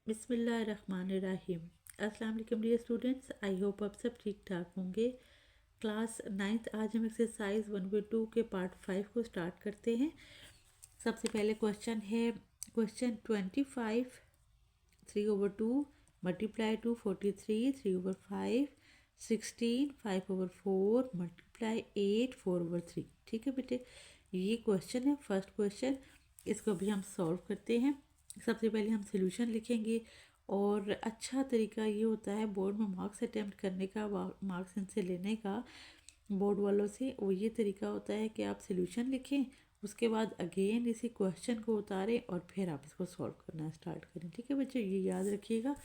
बिस्मिल्लाहिर्रहमानिर्रहीम। अस्सलाम वालेकुम डियर स्टूडेंट्स, आई होप आप सब ठीक ठाक होंगे। क्लास नाइन्थ आज हम एक्सरसाइज 1/2 के पार्ट 5 को स्टार्ट करते हैं। सबसे पहले क्वेश्चन है क्वेश्चन 25 3/2 मल्टीप्लाई टू 43 3/5 16 5/4 मल्टीप्लाई 8 4/3। ठीक है बेटे, ये क्वेश्चन है फर्स्ट क्वेश्चन। इसको भी हम सॉल्व करते हैं। सबसे पहले हम सॉल्यूशन लिखेंगे और अच्छा तरीका ये होता है बोर्ड में मार्क्स अटेम्प्ट करने का, मार्क्स इनसे लेने का बोर्ड वालों से, वो ये तरीका होता है कि आप सॉल्यूशन लिखें, उसके बाद अगेन इसी क्वेश्चन को उतारें और फिर आप इसको सॉल्व करना स्टार्ट करें। ठीक है बच्चों, ये याद रखिएगा।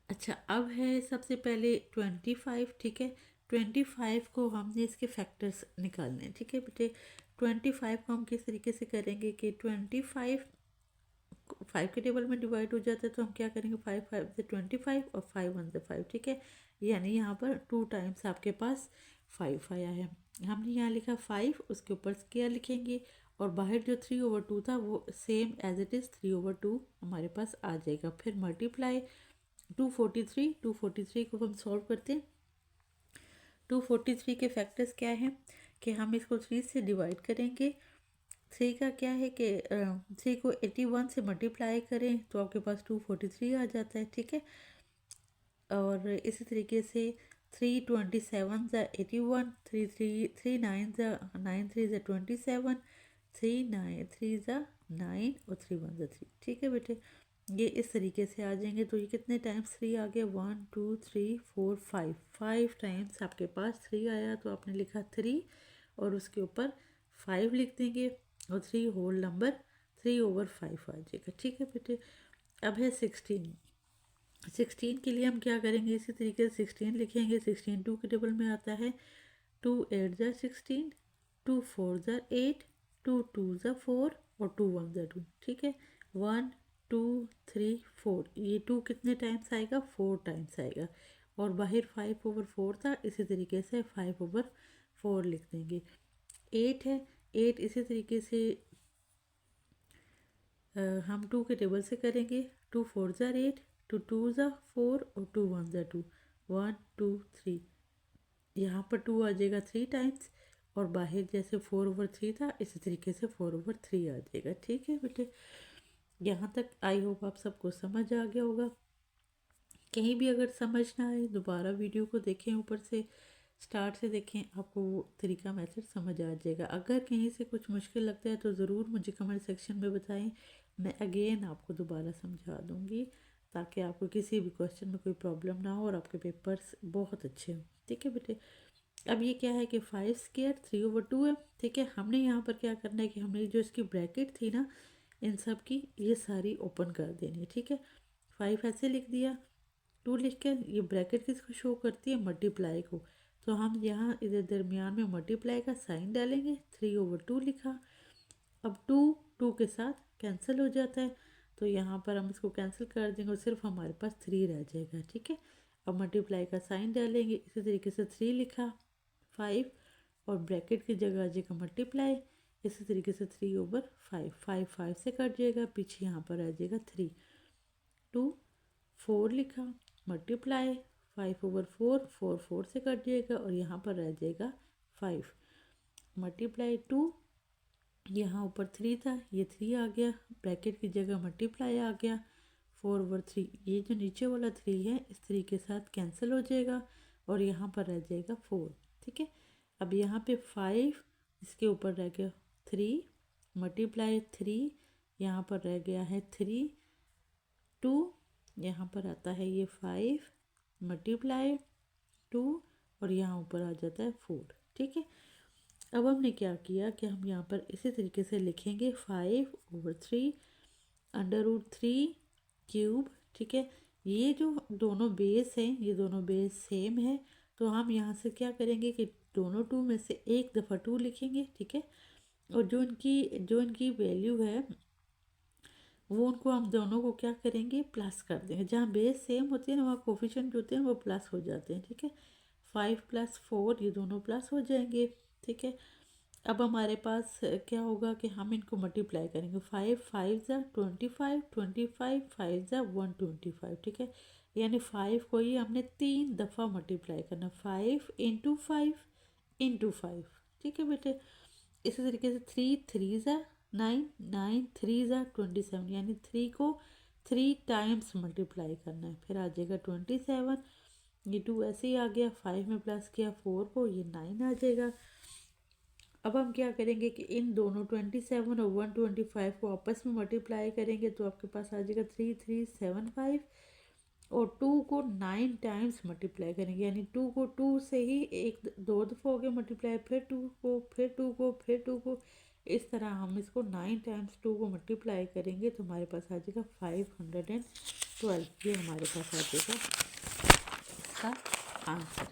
अच्छा, अब है सबसे पहले 25। ठीक है, 25 को हमने इसके फैक्टर्स निकालने हैं। ठीक है बेटे, 25 को हम किस तरीके से करेंगे कि 25 5 के टेबल में डिवाइड हो जाता है, तो हम क्या करेंगे 5 5 से 25 और 5 1 से 5। ठीक है, यानी यहाँ पर 2 टाइम्स आपके पास 5 आया है। हमने यहाँ लिखा 5, उसके ऊपर स्क्वायर लिखेंगे और बाहर जो 3/2 था वो सेम एज इट इज़ 3/2 हमारे पास आ जाएगा। फिर मल्टीप्लाई 243 को हम सॉल्व करते हैं। 243 के फैक्टर्स क्या हैं कि हम इसको 3 से डिवाइड करेंगे। 3 का क्या है कि 3 को 81 से मल्टीप्लाई करें तो आपके पास 243 आ जाता है। ठीक है, और इसी तरीके से 327 ज़ा 81, 3 9 ज़ा 9 3 ज़ा 27, 3 9 3 ज़ा 9 और 3 1 ज़ा 3। ठीक है बेटे, ये इस तरीके से आ जाएंगे। तो ये कितने टाइम्स 3 आ गया 1 2 3 4 5 टाइम्स आपके पास 3 आया, तो आपने लिखा 3 और उसके ऊपर 5 लिख देंगे और 3 होल नंबर 3/5 आ जाएगा। ठीक है बेटे, अब है 16 के लिए हम क्या करेंगे, इसी तरीके से 16 लिखेंगे। 16 2 के टेबल में आता है। 2 8 ज़ा 16, 2 4 ज़ा 8, 2 2 ज़ा 4 और 2 1 ज़ा 2। ठीक है, 1 2 3 4, ये 2 कितने टाइम्स आएगा 4 टाइम्स आएगा और बाहर 5/4 था, इसी तरीके से 5/4 लिख देंगे। 8 है, 8 इसी तरीके से हम 2 के टेबल से करेंगे। 2 4 ज़ा 8, 2 2 ज़ा 4 और 2 1 ज़ा 2, 1 2 3। यहाँ पर 2 आ जाएगा 3 टाइम्स और बाहर जैसे 4/3 था, इसी तरीके से 4/3 आ जाएगा। ठीक है बेटे, यहाँ तक आई होप आप सबको समझ आ गया होगा। कहीं भी अगर समझ ना आए दोबारा वीडियो को देखें, ऊपर से स्टार्ट से देखें, आपको वो तरीका मेथड समझ आ जाएगा। अगर कहीं से कुछ मुश्किल लगता है तो ज़रूर मुझे कमेंट सेक्शन में बताएं, मैं अगेन आपको दोबारा समझा दूँगी ताकि आपको किसी भी क्वेश्चन में कोई प्रॉब्लम ना हो और आपके पेपर्स बहुत अच्छे हों। ठीक है बेटे, अब ये क्या है कि 5 स्क्वायर 3/2 है। ठीक है, हमने यहाँ पर क्या करना है कि हमने जो इसकी ब्रैकेट थी ना, इन सब की ये सारी ओपन कर देनी है। ठीक है, 5 ऐसे लिख दिया, 2 लिख कर ये ब्रैकेट किसको शो करती है मल्टीप्लाई को, तो हम यहाँ इधर दरमियान में मल्टीप्लाई का साइन डालेंगे। 3/2 लिखा। अब 2 2 के साथ कैंसिल हो जाता है, तो यहाँ पर हम इसको कैंसिल कर देंगे और सिर्फ हमारे पास 3 रह जाएगा। ठीक है, अब मल्टीप्लाई का साइन डालेंगे, इसी तरीके से 3 लिखा 5 और ब्रैकेट की जगह आ जाएगा मल्टीप्लाई, इसी तरीके से 3/5 5 5 से कट जाएगा, पीछे यहाँ पर आ जाएगा 3। 2 4 लिखा मल्टीप्लाई 5/4 4 4 से कट जाएगा और यहाँ पर रह जाएगा 5 मल्टीप्लाई 2, यहाँ ऊपर 3 था, ये 3 आ गया, ब्रैकेट की जगह मल्टीप्लाई आ गया 4/3। ये जो नीचे वाला 3 है इस 3 के साथ कैंसिल हो जाएगा और यहाँ पर रह जाएगा 4। ठीक है, अब यहाँ पे 5, इसके ऊपर रह गया 3 मल्टीप्लाई 3, यहाँ पर रह गया है 3 2, यहाँ पर आता है ये 5 मल्टीप्लाई 2 और यहाँ ऊपर आ जाता है 4। ठीक है, अब हमने क्या किया कि हम यहाँ पर इसी तरीके से लिखेंगे 5/3 √3 क्यूब। ठीक है, ये जो दोनों बेस हैं ये दोनों बेस सेम है, तो हम यहाँ से क्या करेंगे कि दोनों 2 में से एक दफ़ा 2 लिखेंगे। ठीक है, और जो इनकी वैल्यू है वो उनको हम दोनों को क्या करेंगे प्लस कर देंगे। जहाँ बेस सेम होती है ना वहाँ कोफिशिएंट जो होते हैं वो प्लस हो जाते हैं। ठीक है, 5 + 4 ये दोनों प्लस हो जाएंगे। ठीक है, अब हमारे पास क्या होगा कि हम इनको मल्टीप्लाई करेंगे। 5 5 ज़ा 25, 25 5 ज़ा 125, ठीक है। यानी 5 को ही हमने 3 दफ़ा मल्टीप्लाई करना, 5 × 5 × 5, ठीक है बेटे। इसी तरीके से 3 3 ज़ा 9, 9 3 ज़ा 27, यानी 3 को 3 टाइम्स मल्टीप्लाई करना है। फिर आ जाएगा 27, ये 2 ऐसे ही आ गया, 5 में प्लस किया 4 को, ये 9 आ जाएगा। अब हम क्या करेंगे कि इन दोनों 27 और 125 को आपस में मल्टीप्लाई करेंगे, तो आपके पास आ जाएगा 3375। और 2 को 9 टाइम्स मल्टीप्लाई करेंगे, यानी 2 को 2 से ही एक 2 दफ़ा हो गया मल्टीप्लाई, फिर 2 को, फिर 2 को, फिर 2 को। इस तरह हम इसको 9 टाइम्स 2 को मल्टीप्लाई करेंगे तो हमारे पास आ जाएगा 512। ये हमारे पास आ जाएगा इसका आंसर,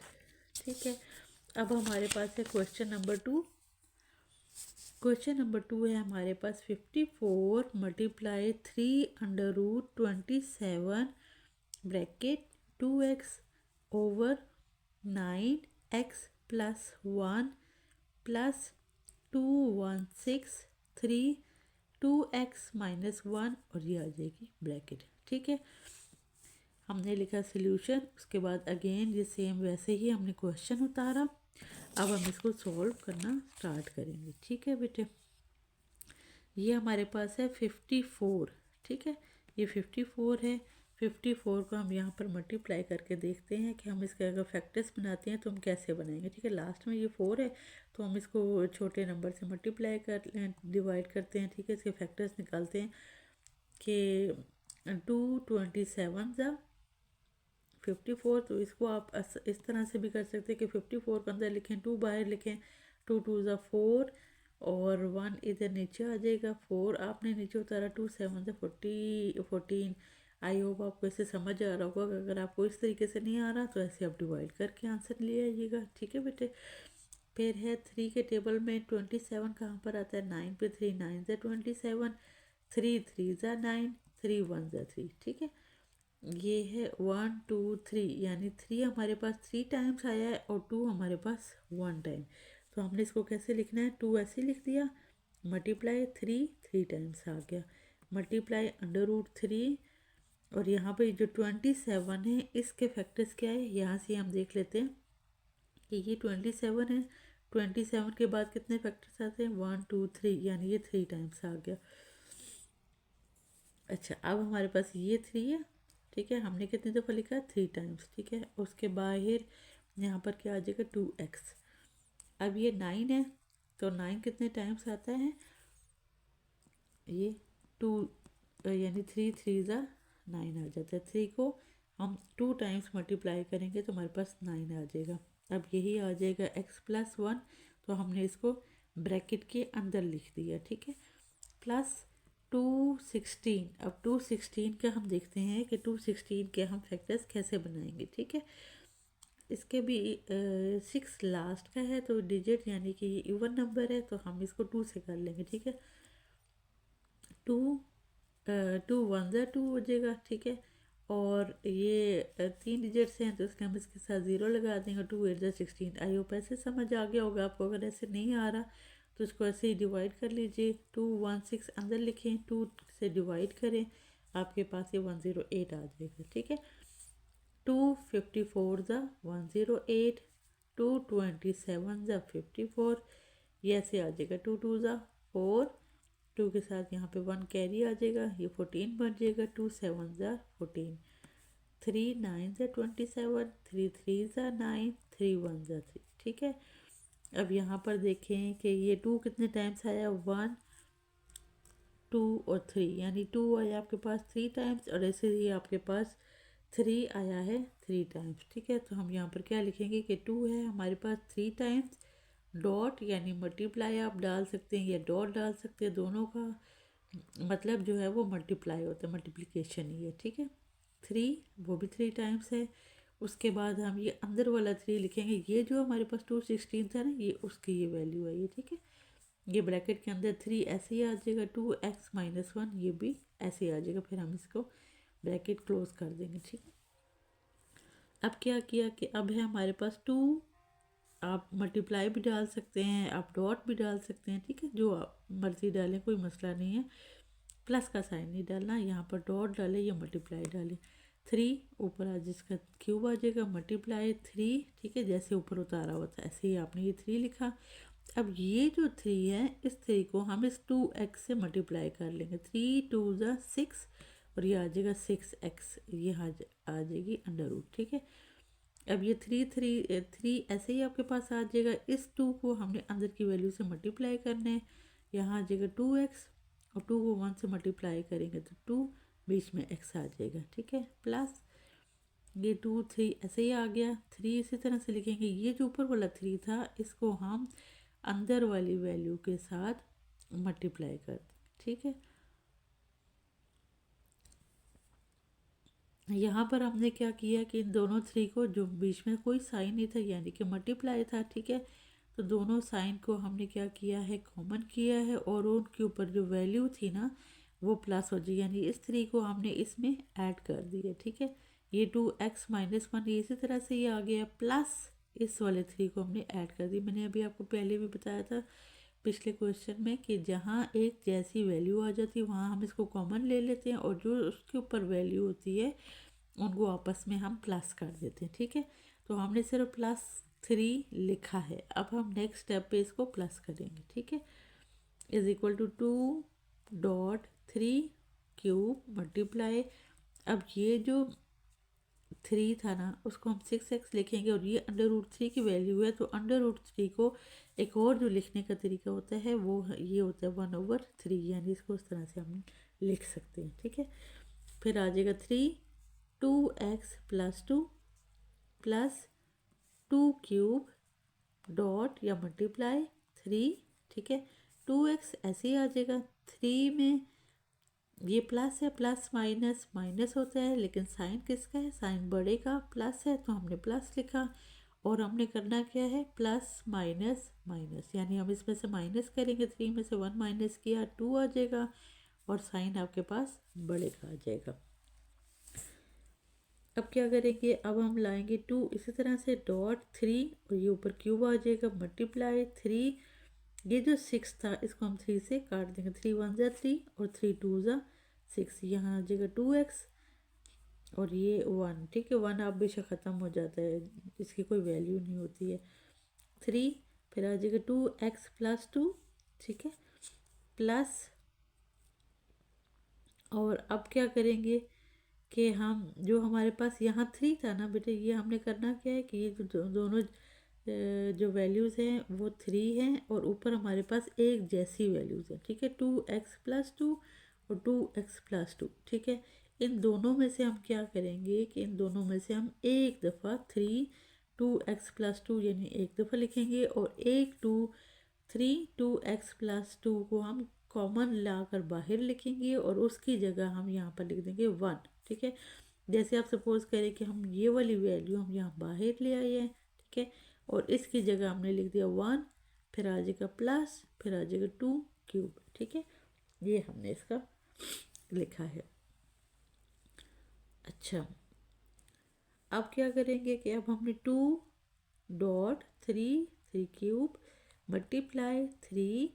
ठीक है। अब हमारे पास है क्वेश्चन नंबर 2। क्वेश्चन नंबर 2 है हमारे पास 54 multiply 3√27 bracket 2x over 9x plus 1 plus 2163 2x minus 1, और ये आ जाएगी ब्रैकेट, ठीक है। हमने लिखा सॉल्यूशन, उसके बाद अगेन ये सेम वैसे ही हमने क्वेश्चन उतारा। अब हम इसको सॉल्व करना स्टार्ट करेंगे, ठीक है बेटे। ये हमारे पास है 54, ठीक है। ये 54 है। 54 को हम यहाँ पर मल्टीप्लाई करके देखते हैं कि हम इसके अगर फैक्टर्स बनाते हैं तो हम कैसे बनाएंगे, ठीक है। लास्ट में ये 4 है तो हम इसको छोटे नंबर से मल्टीप्लाई कर डिवाइड करते हैं, ठीक है। इसके फैक्टर्स निकालते हैं कि 227 ज़ा 54, तो इसको आप इस तरह से भी कर सकते हैं कि 54 के अंदर लिखें, 2 बाहर लिखें, 2 2 ज़ा 4 और 1 इधर नीचे आ जाएगा, 4 आपने नीचे उतारा, 2 7 ज़ा 14। आई होप आपको इससे समझ आ रहा होगा। अगर आपको इस तरीके से नहीं आ रहा तो ऐसे आप डिवाइड करके आंसर ले आइएगा, ठीक है बेटे। फिर है 3 के टेबल में 27 कहाँ पर आता है, 9 पे 3, 9 ज़ा 27, 3 3 ज़ा 9, 3 1 ज़ा 3, ठीक है। ये है 1 2 3, यानी 3 हमारे पास 3 टाइम्स आया है और 2 हमारे पास 1 टाइम। तो हमने इसको कैसे लिखना है, 2 ऐसे लिख दिया, मल्टीप्लाई 3 टाइम्स आ गया, मल्टीप्लाई √3। और यहाँ पे जो 27 है इसके फैक्टर्स क्या है, यहाँ से हम देख लेते हैं कि ये 27 है। 27 के बाद कितने फैक्टर्स आते हैं, 1 2 3, यानी ये 3 टाइम्स आ गया। अच्छा, अब हमारे पास ये 3 है, ठीक है। हमने कितनी दफ़ा लिखा, 3 टाइम्स, ठीक है। उसके बाहर यहाँ पर क्या आ जाएगा, 2x। अब ये 9 है, तो 9 कितने टाइम्स आता है, ये 2, यानी 3 3 ज़ा 9 आ जाता है। 3 को हम 2 टाइम्स मल्टीप्लाई करेंगे तो हमारे पास 9 आ जाएगा। अब यही आ जाएगा x प्लस 1, तो हमने इसको ब्रैकेट के अंदर लिख दिया, ठीक है। प्लस 216। अब 216 का हम देखते हैं कि 216 के हम फैक्टर्स कैसे बनाएंगे, ठीक है। इसके भी 6 लास्ट का है तो डिजिट, यानी कि ये इवन नंबर है तो हम इसको 2 से कर लेंगे, ठीक है। 2 2 1 ज़ा 2 हो जाएगा, ठीक है। और ये 3 डिजिट्स हैं तो इसलिए हम इसके साथ 0 लगा देंगे। 2 8 ज़ा 16। आई होप ऐसे समझ आ गया होगा आपको। अगर ऐसे नहीं आ रहा तो इसको ऐसे ही डिवाइड कर लीजिए। 216 अंदर लिखें, 2 से डिवाइड करें, आपके पास ये 108 आ जाएगा, ठीक है। 254 ज़ा 108, 227 ज़ा 54, ये ऐसे आ जाएगा। 2 2 ज़ा 4, 2 के साथ यहाँ पे 1 कैरी आ जाएगा, ये 14 बन जाएगा। 2 7 ज़ा 14, 3 9 ज़ा 27, 3 3 ज़ा 9, 3 1 ज़ा 3, ठीक है। अब यहाँ पर देखें कि ये 2 कितने टाइम्स आया, 1 2 और 3, यानी 2 आया आपके पास 3 टाइम्स और ऐसे ही आपके पास 3 आया है 3 टाइम्स, ठीक है। तो हम यहाँ पर क्या लिखेंगे कि 2 है हमारे पास 3 टाइम्स, डॉट यानी मल्टीप्लाई आप डाल सकते हैं या डॉट डाल सकते हैं, दोनों का मतलब जो है वो मल्टीप्लाई होता है, मल्टीप्लिकेशन ही है, ठीक है। 3 वो भी 3 टाइम्स है। उसके बाद हम ये अंदर वाला 3 लिखेंगे, ये जो हमारे पास 216 था ना, ये उसकी ये वैल्यू है, ये ठीक है। ये ब्रैकेट के अंदर 3 ऐसे ही आ जाएगा, 2x माइनस 1 ये भी ऐसे ही आ जाएगा। फिर हम इसको ब्रैकेट क्लोज कर देंगे, ठीक है। अब क्या किया कि अब है हमारे पास 2 आप मल्टीप्लाई भी डाल सकते हैं, आप डॉट भी डाल सकते हैं, ठीक है, जो आप मर्ज़ी डालें, कोई मसला नहीं है। प्लस का साइन नहीं डालना, यहाँ पर डॉट डालें या मल्टीप्लाई डालें। 3 ऊपर आ जिसका क्यूब आ जाएगा, मल्टीप्लाई 3, ठीक है, जैसे ऊपर उतारा हुआ था ऐसे ही आपने ये 3 लिखा। अब ये जो 3 है, इस 3 को हम इस 2x से मल्टीप्लाई कर लेंगे। 3 2 ज़ा 6 और ये आ जाएगा 6x, ये आ जाएगी अंडर रूट, ठीक है। अब ये 3 ऐसे ही आपके पास आ जाएगा। इस 2 को हमने अंदर की वैल्यू से मल्टीप्लाई करना है, यहाँ आ जाएगा 2x और 2 को 1 से मल्टीप्लाई करेंगे तो 2, बीच में x आ जाएगा, ठीक है, प्लस ये 2 3 ऐसे ही आ गया। 3 इसी तरह से लिखेंगे, ये जो ऊपर वाला 3 था इसको हम अंदर वाली वैल्यू के साथ मल्टीप्लाई कर देंगे, ठीक है। यहाँ पर हमने क्या किया कि इन दोनों 3 को, जो बीच में कोई साइन नहीं था यानी कि मल्टीप्लाई था, ठीक है, तो दोनों साइन को हमने क्या किया है, कॉमन किया है और उनके ऊपर जो वैल्यू थी ना वो प्लस हो जाए, यानी इस 3 को हमने इसमें ऐड कर दिया, ठीक है। ये 2x-1 ये इसी तरह से ये आ गया, प्लस इस वाले 3 को हमने ऐड कर दी। मैंने अभी आपको पहले भी बताया था पिछले क्वेश्चन में कि जहाँ एक जैसी वैल्यू आ जाती है वहाँ हम इसको कॉमन ले लेते हैं और जो उसके ऊपर वैल्यू होती है उनको आपस में हम प्लस कर देते हैं, ठीक है। तो हमने सिर्फ +3 लिखा है, अब हम नेक्स्ट स्टेप पे इसको प्लस करेंगे, ठीक है। Is equal to 2.3 cube multiply, अब ये जो 3 था ना उसको हम 6x लिखेंगे और ये अंडर रूट 3 की वैल्यू है, तो अंडर रूट 3 को एक और जो लिखने का तरीका होता है वो ये होता है 1/3, यानी इसको इस तरह से हम लिख सकते हैं, ठीक है। फिर आ जाएगा 2x+2 प्लस 2 क्यूब डॉट या मल्टीप्लाई 3, ठीक है। 2x ऐसे ही आ जाएगा, 3 में ये प्लस है, प्लस माइनस माइनस होता है, लेकिन साइन किसका है, साइन बड़े का, प्लस है तो हमने प्लस लिखा और हमने करना क्या है, प्लस माइनस माइनस, यानी हम इसमें से माइनस करेंगे, 3 में से 1 माइनस किया 2 आ जाएगा और साइन आपके पास बड़े का आ जाएगा। अब क्या करेंगे, अब हम लाएंगे 2 इसी तरह से डॉट 3 और ये ऊपर क्यूब आ जाएगा, मल्टीप्लाई 3, ये जो 6 था इसको हम 3 से काट देंगे, 3 1 ज़ा 3 और 3 2 ज़ा 6, यहाँ आ जाएगा 2x और ये 1, ठीक है। 1 आप बेशक ख़त्म हो जाता है, इसकी कोई वैल्यू नहीं होती है। 3 फिर आ जाएगा 2x+2, ठीक है, प्लस, और अब क्या करेंगे कि हम जो हमारे पास यहाँ 3 था ना बेटे, ये हमने करना क्या है कि ये जो दोनों जो वैल्यूज़ हैं वो 3 हैं और ऊपर हमारे पास एक जैसी वैल्यूज़ हैं, ठीक है, 2x+2 और 2x+2, ठीक है। इन दोनों में से हम क्या करेंगे कि इन दोनों में से हम एक दफ़ा 2x+2 यानी एक दफ़ा लिखेंगे और 2x+2 को हम कॉमन ला कर बाहर लिखेंगे और उसकी जगह हम यहाँ पर लिख देंगे 1, ठीक है। जैसे आप सपोज़ करें कि हम ये वाली वैल्यू हम यहाँ बाहर ले आए हैं, ठीक है, और इसकी जगह हमने लिख दिया 1, फिर आ जाएगा प्लस, फिर आ जाएगा 2 क्यूब, ठीक है, ये हमने इसका लिखा है। अच्छा, अब क्या करेंगे कि अब हमने 2.3 क्यूब मल्टीप्लाई 3,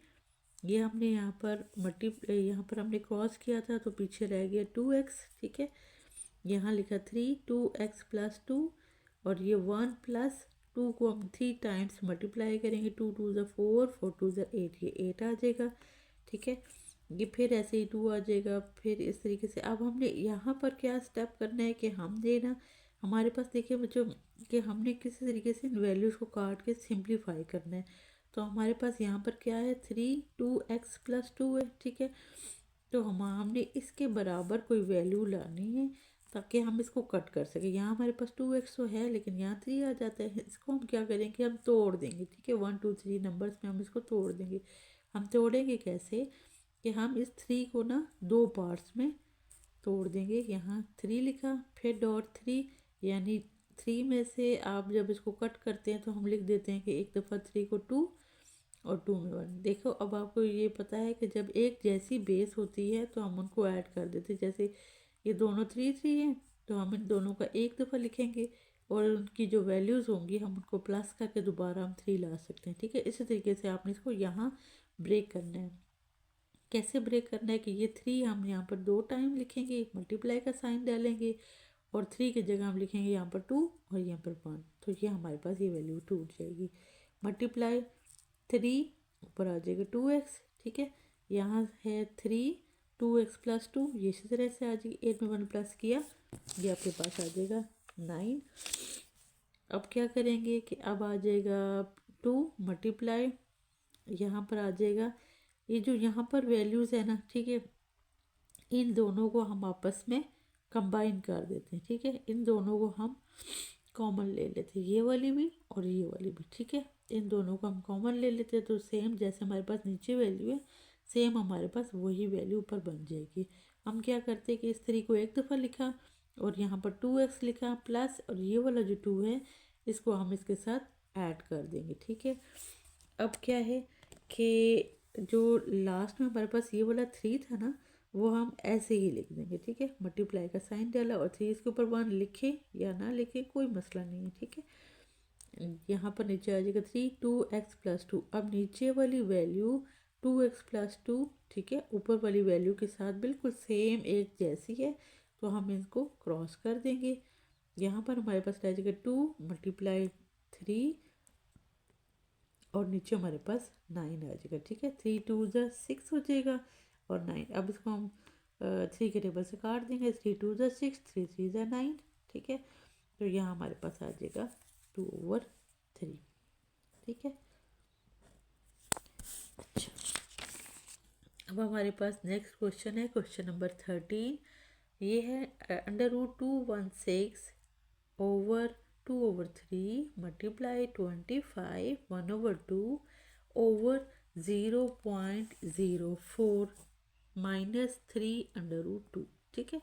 ये हमने यहाँ पर हमने क्रॉस किया था तो पीछे रह गया 2x, ठीक है। यहाँ लिखा 3 2x+2 और ये 1 प्लस 2 को हम 3 टाइम्स मल्टीप्लाई करेंगे, 2 2 ज़ा 4 4 2 ज़ा 8, ये 8 आ जाएगा, ठीक है। ये फिर ऐसे ही 2 आ जाएगा, फिर इस तरीके से। अब हमने यहाँ पर क्या स्टेप करना है कि हमने ना, हमारे पास देखिए बच्चों कि हमने किसी तरीके से इन वैल्यूज़ को काट के सिंप्लीफाई करना है, तो हमारे पास यहाँ पर क्या है 3 2x+2 है, ठीक है। तो हमने इसके बराबर कोई वैल्यू लानी है ताकि हम इसको कट कर सकें। यहाँ हमारे पास 2x तो है लेकिन यहाँ 3 आ जाता है, इसको हम क्या करेंगे, हम तोड़ देंगे, ठीक है। 1 2 3 नंबर्स में हम इसको तोड़ देंगे। हम तोड़ेंगे कैसे कि हम इस 3 को ना 2 पार्ट्स में तोड़ देंगे। यहाँ 3 लिखा, फिर डॉट 3, यानी 3 में से आप जब इसको कट करते हैं तो हम लिख देते हैं कि एक दफ़ा 3 को 2 और 2 में 1। देखो अब आपको ये पता है कि जब एक जैसी बेस होती है तो हम उनको ऐड कर देते हैं। जैसे ये दोनों 3 3 हैं तो हम इन दोनों का एक दफ़ा लिखेंगे, और उनकी जो वैल्यूज़ होंगी हम उनको प्लस करके दोबारा हम 3 ला सकते हैं, ठीक है। इसी तरीके से आपने इसको यहाँ ब्रेक करना है। कैसे ब्रेक करना है कि ये 3 हम यहाँ पर 2 टाइम लिखेंगे, मल्टीप्लाई का साइन डालेंगे और 3 की जगह हम लिखेंगे यहाँ पर 2 और यहाँ पर 1, तो ये हमारे पास ये वैल्यू टूट जाएगी। मल्टीप्लाई 3 ऊपर आ जाएगा 2x, ठीक है। यहाँ है 3 2x प्लस 2, ये इसी तरह से आ जाएगी। 8 में 1 प्लस किया, ये आपके पास आ जाएगा 9। अब क्या करेंगे कि अब आ जाएगा 2 मल्टीप्लाई, यहाँ पर आ जाएगा ये जो यहाँ पर वैल्यूज़ है ना, ठीक है, इन दोनों को हम आपस में कंबाइन कर देते हैं, ठीक है। इन दोनों को हम कॉमन ले लेते हैं, ये वाली भी और ये वाली भी, ठीक है। इन दोनों को हम कॉमन ले लेते हैं तो सेम जैसे हमारे पास नीचे वैल्यू है सेम हमारे पास वही वैल्यू ऊपर बन जाएगी। हम क्या करते हैं कि इस 3 को एक दफ़ा लिखा और यहाँ पर 2x लिखा प्लस, और ये वाला जो 2 है इसको हम इसके साथ ऐड कर देंगे, ठीक है। अब क्या है कि जो लास्ट में हमारे पास ये वाला 3 था ना, वो हम ऐसे ही लिख देंगे, ठीक है। मल्टीप्लाई का साइन डाला और 3 इसके ऊपर 1 लिखे या ना लिखे कोई मसला नहीं है, ठीक है। यहाँ पर नीचे आ जाएगा 3 2x प्लस 2। अब नीचे वाली वैल्यू 2x प्लस 2, ठीक है, ऊपर वाली वैल्यू के साथ बिल्कुल सेम एक जैसी है, तो हम इसको क्रॉस कर देंगे। यहाँ पर हमारे पास रह जाएगा 2 मल्टीप्लाई 3 और नीचे हमारे पास 9 आ जाएगा, ठीक है। 3 2 ज़ा 6 हो जाएगा और 9। अब इसको हम 3 के टेबल से काट देंगे। 3 2 ज़ा 6 3 3 ज़ा 9, ठीक है। तो यहाँ हमारे पास आ जाएगा 2/3, ठीक है। अच्छा, अब हमारे पास नेक्स्ट क्वेश्चन है, क्वेश्चन नंबर 13। ये है √216 ओवर 2/3 मल्टीप्लाई 25 1/2 ओवर 0.04 माइनस 3√2, ठीक है।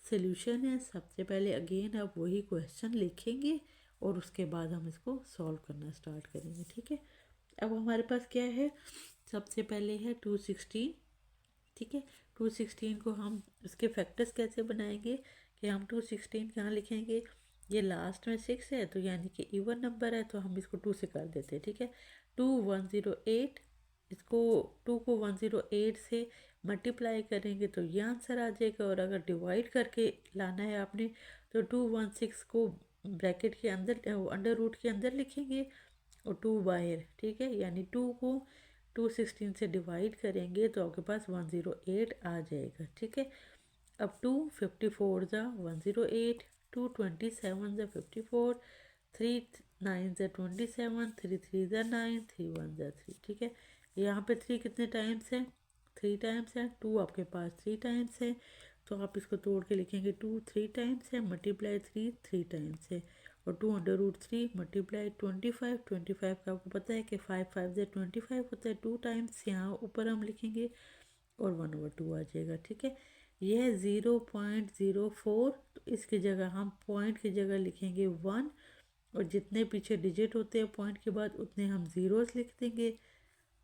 सोल्यूशन है। सबसे पहले अगेन आप वही क्वेश्चन लिखेंगे और उसके बाद हम इसको सॉल्व करना स्टार्ट करेंगे, ठीक है। अब हमारे पास क्या है, सबसे पहले है 216, ठीक है। 216 को हम इसके फैक्टर्स कैसे बनाएंगे कि हम 216 कहाँ लिखेंगे, ये लास्ट में 6 है तो यानी कि इवन नंबर है, तो हम इसको 2 से कर देते हैं, ठीक है। 2 108, इसको 2 को 108 से मल्टीप्लाई करेंगे तो ये आंसर आ जाएगा। और अगर डिवाइड करके लाना है आपने तो 216 को ब्रैकेट के अंदर अंडर रूट के अंदर लिखेंगे और 2 बाहर, ठीक है। यानी 2 को 216 से डिवाइड करेंगे तो आपके पास 108 आ जाएगा, ठीक है। अब 2 54 ज़ा 108, 2 27 ज़ा 54, 3 9 ज़ा 27, 3 3 ज़ा 9, 3 1 ज़ा 3, ठीक है। यहाँ पे 3 कितने टाइम्स है, 3 टाइम्स है। 2 आपके पास 3 टाइम्स है, तो आप इसको तोड़ के लिखेंगे 2 3 टाइम्स है मल्टीप्लाई 3 3 टाइम्स है और 2√3 मल्टीप्लाई 25 25 का आपको पता है कि 5 5 ज़ा 25 होता है, 2 टाइम्स यहाँ ऊपर हम लिखेंगे और 1/2 आ जाएगा, ठीक है। यह है 0.04, तो इसकी जगह हम पॉइंट की जगह लिखेंगे 1 और जितने पीछे डिजिट होते हैं पॉइंट के बाद उतने हम ज़ीरोस लिख देंगे।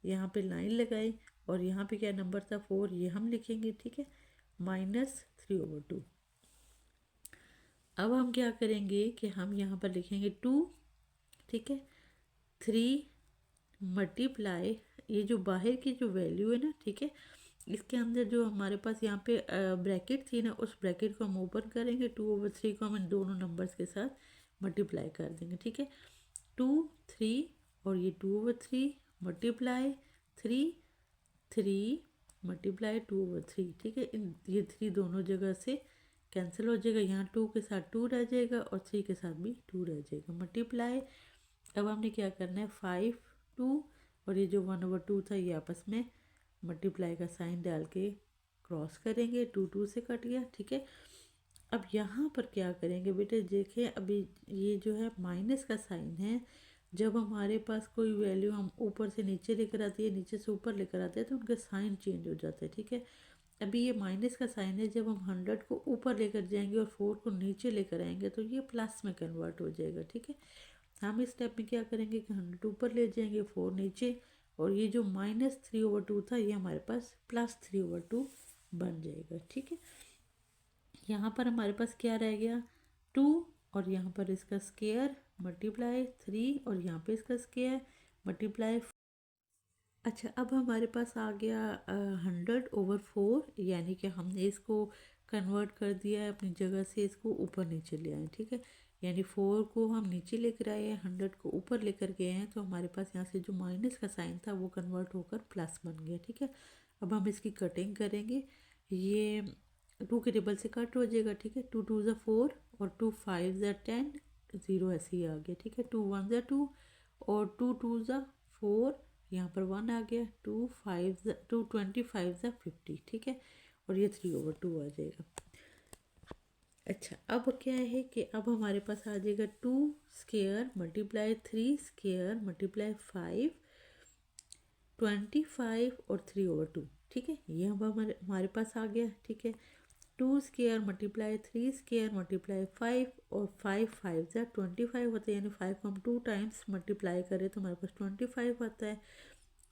यहाँ पे लाइन लगाई और यहाँ पे क्या नंबर था 4, ये हम लिखेंगे, ठीक है, -3/2। अब हम क्या करेंगे कि हम यहाँ पर लिखेंगे 2, ठीक है, 3 मल्टीप्लाई ये जो बाहर की जो वैल्यू है ना, ठीक है, इसके अंदर जो हमारे पास यहाँ पे ब्रैकेट थी ना, उस ब्रैकेट को हम ओपन करेंगे। 2/3 को हम इन दोनों नंबर्स के साथ मल्टीप्लाई कर देंगे, ठीक है। 2 3 और ये 2/3 मल्टीप्लाई 3 3 मल्टीप्लाई 2/3, ठीक है। ये 3 दोनों जगह से कैंसिल हो जाएगा, यहाँ 2 के साथ 2 रह जाएगा और 3 के साथ भी 2 रह जाएगा, मल्टीप्लाई। अब हमने क्या करना है 5 2 और ये जो 1/2 था ये आपस में मल्टीप्लाई का साइन डाल के क्रॉस करेंगे, 2 2 से कट गया, ठीक है। अब यहाँ पर क्या करेंगे बेटे, देखें अभी ये जो है माइनस का साइन है, जब हमारे पास कोई वैल्यू हम ऊपर से नीचे लेकर आती है नीचे से ऊपर लेकर आते हैं तो उनके साइन चेंज हो जाते हैं, ठीक है। अभी ये माइनस का साइन है, जब हम 100 को ऊपर लेकर जाएंगे और 4 को नीचे लेकर आएंगे तो ये प्लस में कन्वर्ट हो जाएगा, ठीक है। हम इस स्टेप में क्या करेंगे कि 100 ऊपर ले जाएंगे 4 नीचे और ये जो -3/2 था ये हमारे पास +3/2 बन जाएगा, ठीक है। यहाँ पर हमारे पास क्या रह गया 2 और यहाँ पर इसका स्केयर मल्टीप्लाई 3 और यहाँ पे इसका स्केयर मल्टीप्लाई। अच्छा, अब हमारे पास आ गया 100/4, यानी कि हमने इसको कन्वर्ट कर दिया है अपनी जगह से, इसको ऊपर नीचे ले आए, ठीक है। यानी 4 को हम नीचे लेकर आए हैं, 100 को ऊपर लेकर गए हैं, तो हमारे पास यहाँ से जो माइनस का साइन था वो कन्वर्ट होकर प्लस बन गया, ठीक है। अब हम इसकी कटिंग करेंगे। ये 2 के टेबल से कट हो जाएगा, ठीक है। 2 2 4 और 2 5 10, 0 ऐसे ही आ गया, ठीक है। 2 1 2 और 2 2 4, यहाँ पर 1 आ गया। 2 25 50, ठीक है। और ये 3/2 आ जाएगा। अच्छा, अब क्या है कि अब हमारे पास आ जाएगा 2 स्केयर मल्टीप्लाई 3 स्केयर मल्टीप्लाई 5, 25 और 3/2, ठीक है। ये अब हमारे पास आ गया, ठीक है। 2 स्केयर मल्टीप्लाई 3 स्केयर मल्टीप्लाई 5 और 5 5 25 होता है, यानी 5 को हम 2 टाइम्स मल्टीप्लाई करें तो हमारे पास 25 आता है,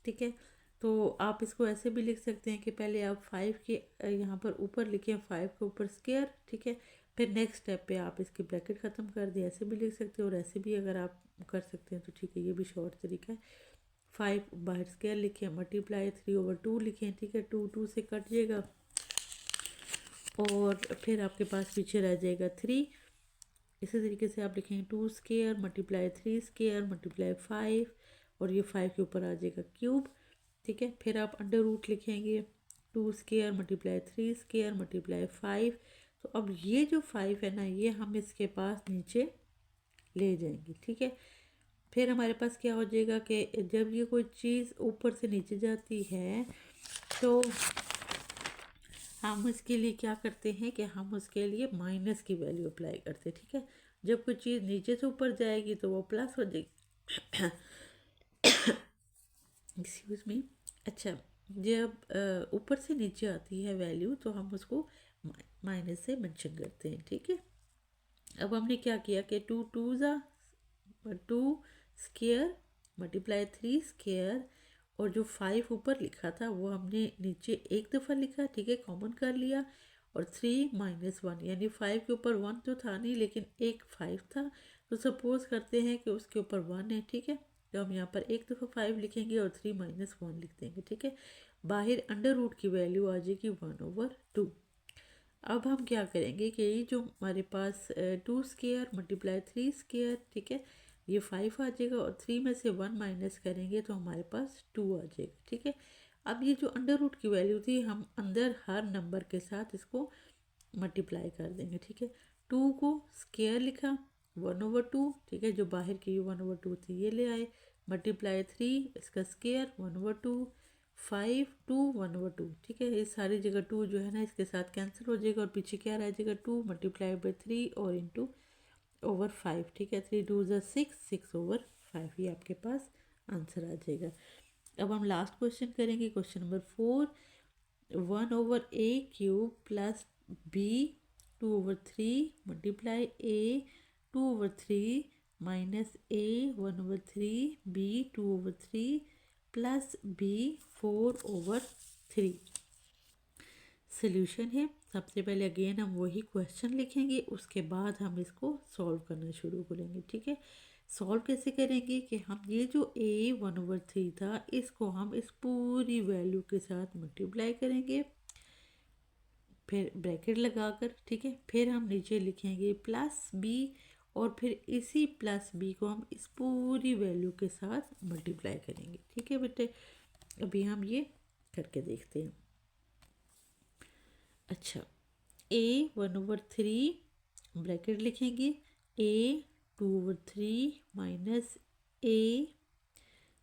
ठीक है। तो आप इसको ऐसे भी लिख सकते हैं कि पहले आप 5 के यहाँ पर ऊपर लिखें, 5 के ऊपर स्केयर, ठीक है। फिर नेक्स्ट स्टेप पे आप इसकी ब्रैकेट ख़त्म कर दें, ऐसे भी लिख सकते हैं और ऐसे भी अगर आप कर सकते हैं तो ठीक है, ये भी शॉर्ट तरीका है। 5 बाहर स्केयर लिखें, मल्टीप्लाई 3/2 लिखें, ठीक है। 2 2 से कट जाएगा और फिर आपके पास पीछे रह जाएगा 3। इसी तरीके से आप लिखेंगे 2 स्केयर मल्टीप्लाई 3 स्केयर मल्टीप्लाई 5 और ये 5 के ऊपर आ जाएगा क्यूब, ठीक है। फिर आप अंडर रूट लिखेंगे 2 स्केयर मल्टीप्लाई 3 स्केयर मल्टीप्लाई 5। तो अब ये जो 5 है ना, ये हम इसके पास नीचे ले जाएंगे, ठीक है। फिर हमारे पास क्या हो जाएगा कि जब ये कोई चीज़ ऊपर से नीचे जाती है तो हम उसके लिए क्या करते हैं कि हम उसके लिए माइनस की वैल्यू अप्लाई करते हैं, ठीक है। जब कोई चीज़ नीचे से ऊपर जाएगी तो वो प्लस हो जाएगी। Excuse me. अच्छा, जब ऊपर से नीचे आती है वैल्यू तो हम उसको माइनस से मेंशन करते हैं, ठीक है। अब हमने क्या किया कि 2 2 स्केयर मल्टीप्लाई 3 स्केयर और जो 5 ऊपर लिखा था वो हमने नीचे एक दफ़ा लिखा, ठीक है, कॉमन कर लिया। और 3 - 1, यानी 5 के ऊपर 1 तो था नहीं लेकिन एक 5 था, तो सपोज करते हैं कि उसके ऊपर 1 है, ठीक है। तो हम यहाँ पर एक दफ़ा 5 लिखेंगे और 3 - 1 लिख देंगे, ठीक है। बाहर अंडर रूट की वैल्यू आ जाएगी 1/2। अब हम क्या करेंगे कि ये जो हमारे पास 2 स्केयर मल्टीप्लाई 3 स्केयर, ठीक है, ये 5 आ जाएगा और 3 में से 1 माइनस करेंगे तो हमारे पास 2 आ जाएगा, ठीक है। अब ये जो अंडर रूट की वैल्यू थी हम अंदर हर नंबर के साथ इसको मल्टीप्लाई कर देंगे, ठीक है। 2 को स्केयर लिखा 1/2, ठीक है, जो बाहर की 1/2 थी ये ले आए, मल्टीप्लाई 3 इसका स्केयर 1/2, 5 2 1/2, ठीक है। इस सारी जगह 2 जो है ना इसके साथ कैंसिल हो जाएगा और पीछे क्या रह जाएगा 2 मल्टीप्लाई बाई 3 और इंटू ओवर 5, ठीक है। 3 2 6 6/5, ये आपके पास आंसर आ जाएगा। अब हम लास्ट क्वेश्चन करेंगे, question number 4। 1/a³ plus b 2/3 multiply a 2/3 minus a 1/3 b 2/3 plus b 4/3 solution है। सबसे पहले अगेन हम वही क्वेश्चन लिखेंगे, उसके बाद हम इसको सॉल्व करना शुरू करेंगे, ठीक है। सॉल्व कैसे करेंगे कि हम ये जो a 1/3 था इसको हम इस पूरी वैल्यू के साथ मल्टीप्लाई करेंगे, फिर ब्रैकेट लगाकर, ठीक है। फिर हम नीचे लिखेंगे प्लस b और फिर इसी प्लस b को हम इस पूरी वैल्यू के साथ मल्टीप्लाई करेंगे, ठीक है बेटे। अभी हम ये करके देखते हैं। अच्छा, a 1/3 ब्रैकेट लिखेंगे, a 2/3 माइनस a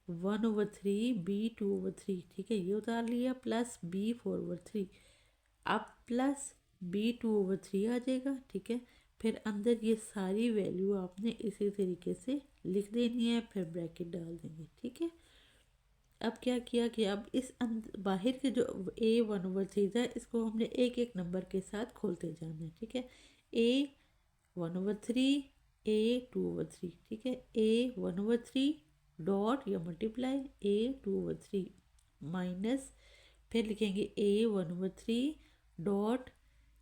1/3 b 2/3, ठीक है, ये उतार लिया, प्लस b 4/3। अब प्लस b 2/3 आ जाएगा, ठीक है। फिर अंदर ये सारी वैल्यू आपने इसी तरीके से लिख देनी है, फिर ब्रैकेट डाल देंगे, ठीक है। अब क्या किया कि अब इस बाहर के जो a 1/3 था इसको हमने एक एक नंबर के साथ खोलते जाना है, ठीक है। a 1/3 a 2/3, ठीक है, a 1/3 डॉट या मल्टीप्लाई a 2/3 माइनस, फिर लिखेंगे a 1/3 डॉट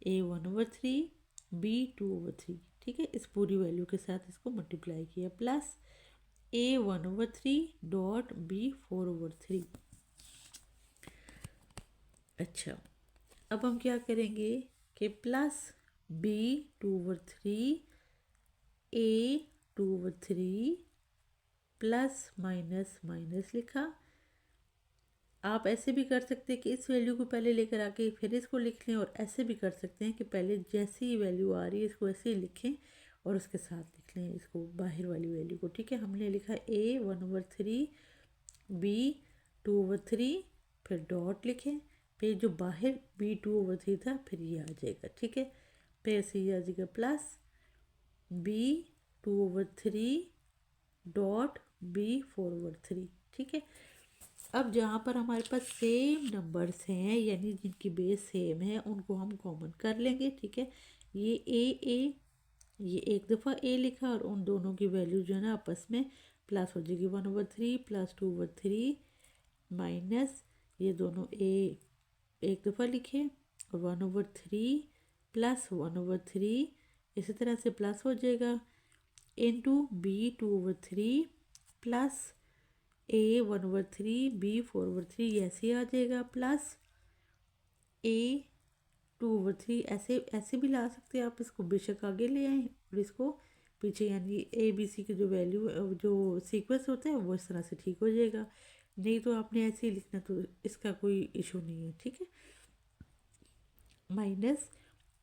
a 1/3 b2/3, ठीक है। इस पूरी वैल्यू के साथ इसको मल्टीप्लाई किया, प्लस a1/3 डॉट b4/3। अच्छा, अब हम क्या करेंगे कि plus b2/3 a2/3 plus minus minus लिखा। आप ऐसे भी कर सकते हैं कि इस वैल्यू को पहले लेकर आके फिर इसको लिख लें, और ऐसे भी कर सकते हैं कि पहले जैसी वैल्यू आ रही है इसको ऐसे ही लिखें और उसके साथ लिख लें इसको बाहर वाली वैल्यू को, ठीक है। हमने लिखा a1/3 b2/3, फिर डॉट लिखें, फिर जो बाहर b2/3 था फिर ये आ जाएगा, ठीक है। फिर ऐसे ही आ जाएगा प्लस b2/3 डॉट b4/3, ठीक है। अब जहाँ पर हमारे पास सेम नंबर्स हैं यानी जिनकी बेस सेम है उनको हम कॉमन कर लेंगे, ठीक है। ये ये एक दफ़ा ए लिखा और उन दोनों की वैल्यू जो है ना आपस में प्लस हो जाएगी 1/3 प्लस 2/3 माइनस ये दोनों ए एक दफ़ा लिखे और 1/3 प्लस 1/3 इसी तरह से प्लस हो जाएगा into b2/3 plus a1/3 b4/3 ऐसे आ जाएगा, प्लस a2/3 ऐसे ऐसे भी ला सकते हैं आप, इसको बेशक आगे ले आए और इसको पीछे, यानी ए बी सी की जो वैल्यू जो सीक्वेंस होता है वो इस तरह से ठीक हो जाएगा। नहीं तो आपने ऐसे ही लिखना, तो इसका कोई इशू नहीं है, ठीक है। माइनस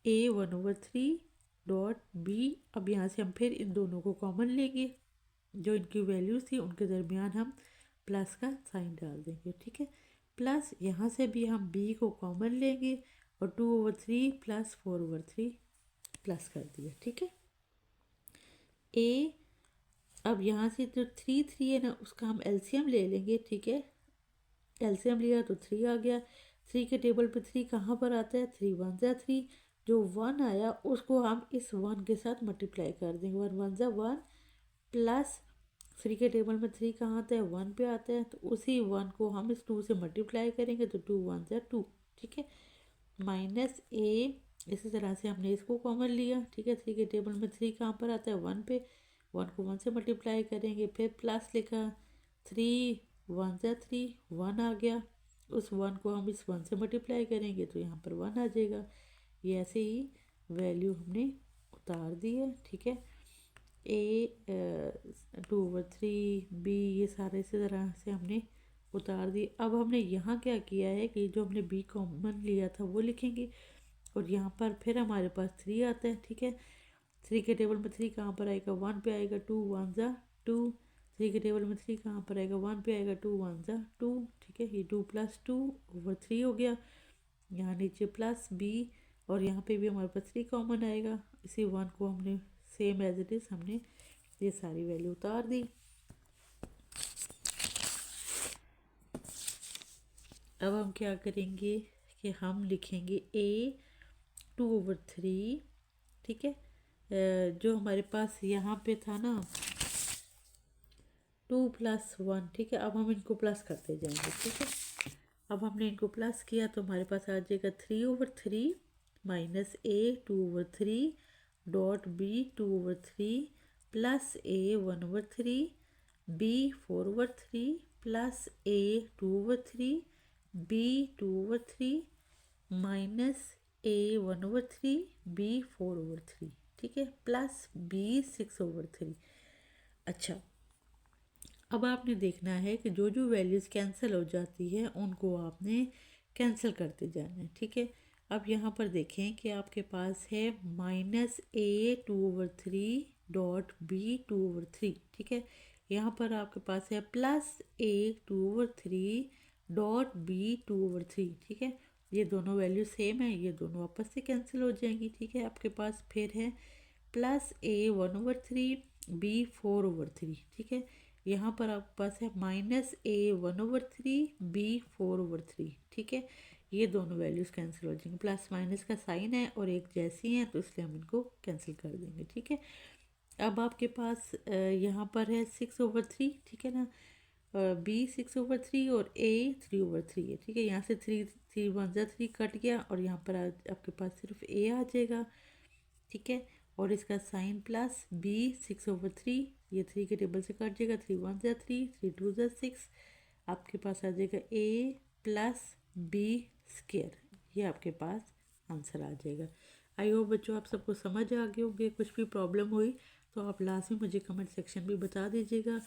a1/3 डॉट बी, अब यहाँ से हम फिर इन दोनों को कॉमन लेंगे, जो इनकी वैल्यूज थी उनके दरमियान हम प्लस का साइन डाल देंगे, ठीक है। प्लस यहाँ से भी हम b को कॉमन लेंगे और 2/3 प्लस 4/3 प्लस कर दिया, ठीक है। a, अब यहाँ से जो 3 है ना उसका हम एलसीएम ले लेंगे, ठीक है। एलसीएम लिया तो 3 आ गया। 3 के टेबल पे 3 कहाँ पर आता है, 3 1 ज़ा 3, जो 1 आया उसको हम इस 1 के साथ मल्टीप्लाई कर देंगे, 1 1 ज़ा 1 प्लस 3 के टेबल में 3 कहाँ आता है, 1 पे आता है, तो उसी 1 को हम इस 2 से मल्टीप्लाई करेंगे तो 2 1 ज़ा 2, ठीक है। माइनस ए, इसी तरह से हमने इसको कॉमन लिया, ठीक है। 3 के टेबल में 3 कहाँ पर आता है, 1 पे, 1 को 1 से मल्टीप्लाई करेंगे, फिर प्लस लिखा, 3 1 ज़ा 3, 1 आ गया, उस 1 को हम इस 1 से मल्टीप्लाई करेंगे तो यहाँ पर 1 आ जाएगा। ये ऐसे ही वैल्यू हमने उतार दी है, ठीक है। a2/3 b ये सारे इसी तरह से हमने उतार दिए। अब हमने यहाँ क्या किया है कि जो हमने b कॉमन लिया था वो लिखेंगे, और यहाँ पर फिर हमारे पास 3 आता है, ठीक है। 3 के टेबल में 3 कहाँ पर आएगा, 1 पे आएगा, 2 1 ज़ा 2, 3 के टेबल में 3 कहाँ पर आएगा, 1 पे आएगा, 2 1 ज़ा 2, ठीक है। ये 2 + 2/3 हो गया। यहाँ नीचे प्लस b, और यहाँ पे भी हमारे पास 3 कॉमन आएगा, इसी 1 को हमने सेम एज इट इज़ हमने ये सारी वैल्यू उतार दी। अब हम क्या करेंगे कि हम लिखेंगे a2/3, ठीक है। जो हमारे पास यहाँ पे था ना 2 + 1, ठीक है। अब हम इनको प्लस करते जाएंगे, ठीक है। अब हमने इनको प्लस किया तो हमारे पास आ जाएगा 3/3 minus a2/3 dot b2/3 plus a1/3 b4/3 plus a2/3 b2/3 minus a1/3 b4/3, ठीक है, प्लस b6/3। अच्छा, अब आपने देखना है कि जो जो वैल्यूज़ कैंसिल हो जाती है उनको आपने कैंसिल करते जाना है, ठीक है। अब यहाँ पर देखें कि आपके पास है -a2/3 डॉट b2/3, ठीक है। यहाँ पर आपके पास है प्लस a2/3 डॉट b2/3, ठीक है। ये दोनों वैल्यू सेम है, ये दोनों आपस से कैंसिल हो जाएंगी, ठीक है। आपके पास फिर है प्लस a1/3 b4/3, ठीक है। यहाँ पर आपके पास है -a1/3 b4/3, ठीक है। ये दोनों वैल्यूज़ कैंसिल हो जाएंगे, प्लस माइनस का साइन है और एक जैसी हैं तो इसलिए हम इनको कैंसिल कर देंगे, ठीक है। अब आपके पास यहाँ पर है 6/3, ठीक है ना, b 6/3 और a 3/3 है, ठीक है। यहाँ से 3 1 ज़ा 3 कट गया और यहाँ पर आपके पास सिर्फ a आ जाएगा। ठीक है। और इसका साइन प्लस बी 6/3, ये 3 के टेबल से कट जाएगा, 3 1 ज़ा 3, 3 2 ज़ा 6, आपके पास आ जाएगा ए प्लस बी स्क्वायर, ये आपके पास आंसर आ जाएगा। आई होप बच्चों आप सबको समझ आ गए होंगे। कुछ भी प्रॉब्लम हुई तो आप लाजमी मुझे कमेंट सेक्शन में बता दीजिएगा,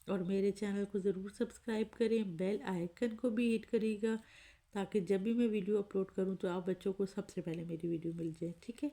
और मेरे चैनल को ज़रूर सब्सक्राइब करें, बेल आइकन को भी हिट करिएगा, ताकि जब भी मैं वीडियो अपलोड करूं तो आप बच्चों को सबसे पहले मेरी वीडियो मिल जाए। ठीक है।